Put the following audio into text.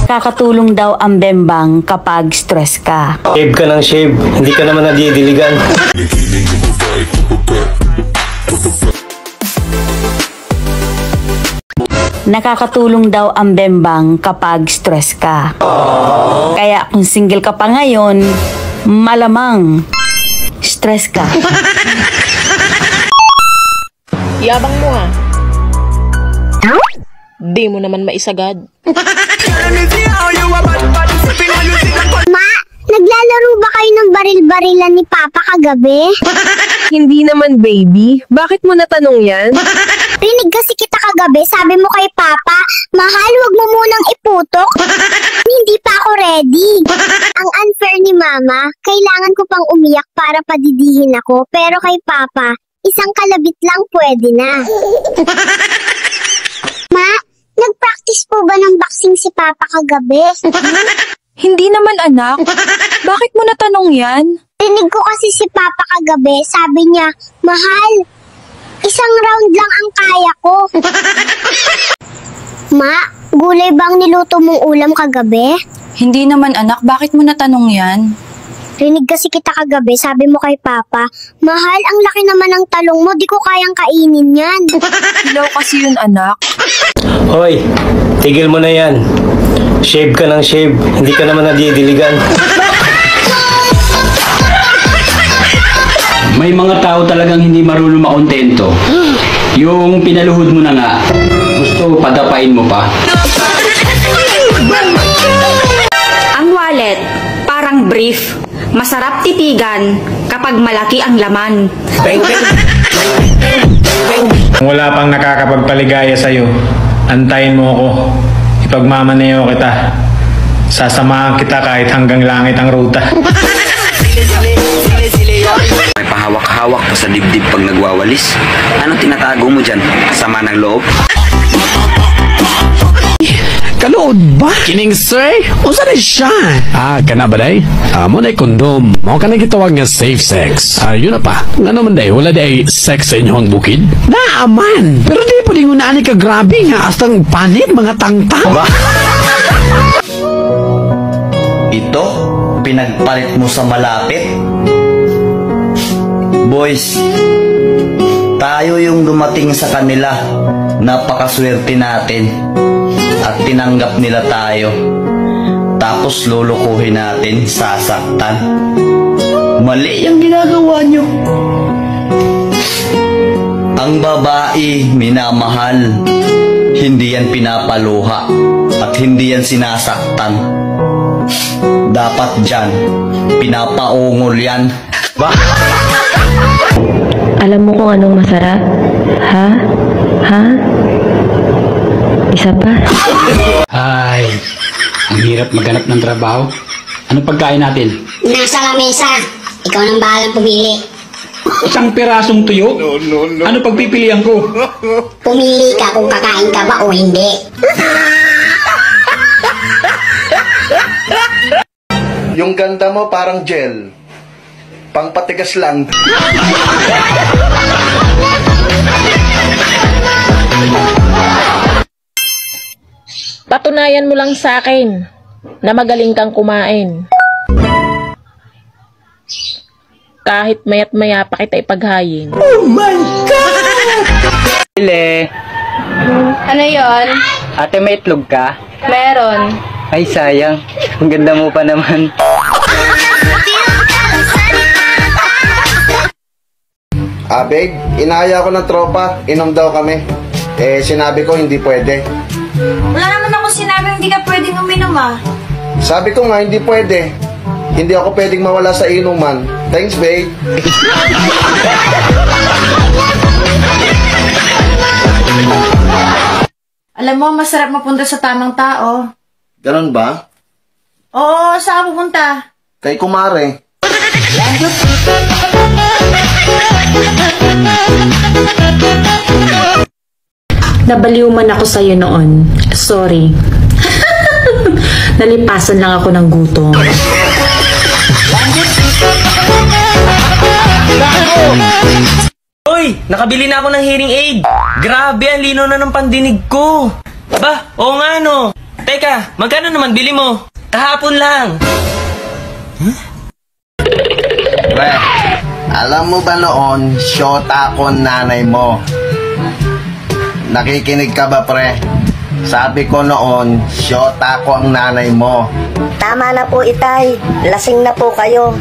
Kakatulong daw ang bembang kapag stress ka. Shave ka ng shave, hindi ka naman nadidiligan. Nakakatulong daw ang bembang kapag stress ka. Kaya kung single ka pa ngayon, malamang stress ka. Yabang mo nga. Di mo naman maisagad. Ma, naglalaro ba kayo ng baril-barilan ni Papa kagabi? Hindi naman, baby. Bakit mo natanong yan? Rinig kasi kita kagabi, sabi mo kay Papa, mahal, wag mo munang iputok. Hindi pa ako ready. Ang unfair ni Mama, kailangan ko pang umiyak para padidihin ako, pero kay Papa, isang kalabit lang pwede na. Ma, nag-practice po ba ng boxing si Papa kagabi? Hindi naman, anak. Bakit mo natanong yan? Rinig ko kasi si Papa kagabi, sabi niya, mahal, isang round lang ang kaya ko. Ma, gulay bang niluto mong ulam kagabi? Hindi naman, anak. Bakit mo natanong yan? Rinig kasi kita kagabi, sabi mo kay Papa, mahal, ang laki naman ng talong mo, di ko kayang kainin yan. Hilaw kasi yun, anak. Hoy, tigil mo na yan. Shave ka ng shave, hindi ka naman nadidiligan. May mga tao talagang hindi marunong makontento. Yung pinaluhod mo na nga, gusto padapain mo pa. Ang wallet, parang brief. Masarap titigan kapag malaki ang laman. Kung wala pang nakakapagpaligaya sa'yo, antayin mo ako. Ipagmamaneho kita. Sasamahan kita kahit hanggang langit ang ruta. May pahawak-hawak pa sa dibdib pag nagwawalis. Anong tinatago mo dyan? Sama ng loob? Kanood ba? Kining sir? Unsa na siya? Kana ba day? Mo na kondom. Mo ka na gitawag nga safe sex. Yun na pa. Nga naman day, wala day sex sa inyong bukid? Naaman. Pero di pa din unaan ka grabe nga. Astang panit mga tangtang. Ito, pinagpalit mo sa malapit. Boys, tayo yung dumating sa kanila. Napakaswerte natin. At tinanggap nila tayo. Tapos lulukuhin natin, sasaktan. Mali ang ginagawa nyo. Ang babae minamahal. Hindi yan pinapaluha. At hindi yan sinasaktan. Dapat dyan, pinapaungol yan. Alam mo kung anong masarap? Ha? Ha? Isa pa? Ay, ang hirap maghanap ng trabaho. Anong pagkain natin? Nasa lamesa. Ikaw nang bahalang pumili. Isang pirasong tuyo? Ano pagpipilian ko? Pumili ka kung kakain ka ba o hindi. Yung ganda mo parang gel. Pangpatigas lang. Patunayan mo lang sa akin na magaling kang kumain. Kahit mayat maya pa kita ipaghayin. Oh my God! Ile, Ano yon? ate may itlog ka? Meron. Ay sayang, ang ganda mo pa naman. Babe, inaya ko ng tropa, inom daw kami. Sinabi ko hindi pwede. Wala naman ako sinabi hindi ka pwedeng uminom Sabi ko nga hindi pwede. Hindi ako pwedeng mawala sa inuman. Thanks, babe. Alam mo, masarap mapunta sa tamang tao. Ganon ba? Oo, saan pupunta? Kay kumare. Nabaliw man ako sa'yo noon. Sorry. Nalipasan lang ako ng gutom. Uy, nakabili na ako ng hearing aid. Grabe, ang lino na ng pandinig ko. Ba, oo nga no. Teka, magkano naman bili mo? Kahapon lang. Pre, alam mo ba noon, syota ko nanay mo? Nakikinig ka ba, pre? Sabi ko noon, syota ko ang nanay mo. Tama na po, Itay. Lasing na po kayo.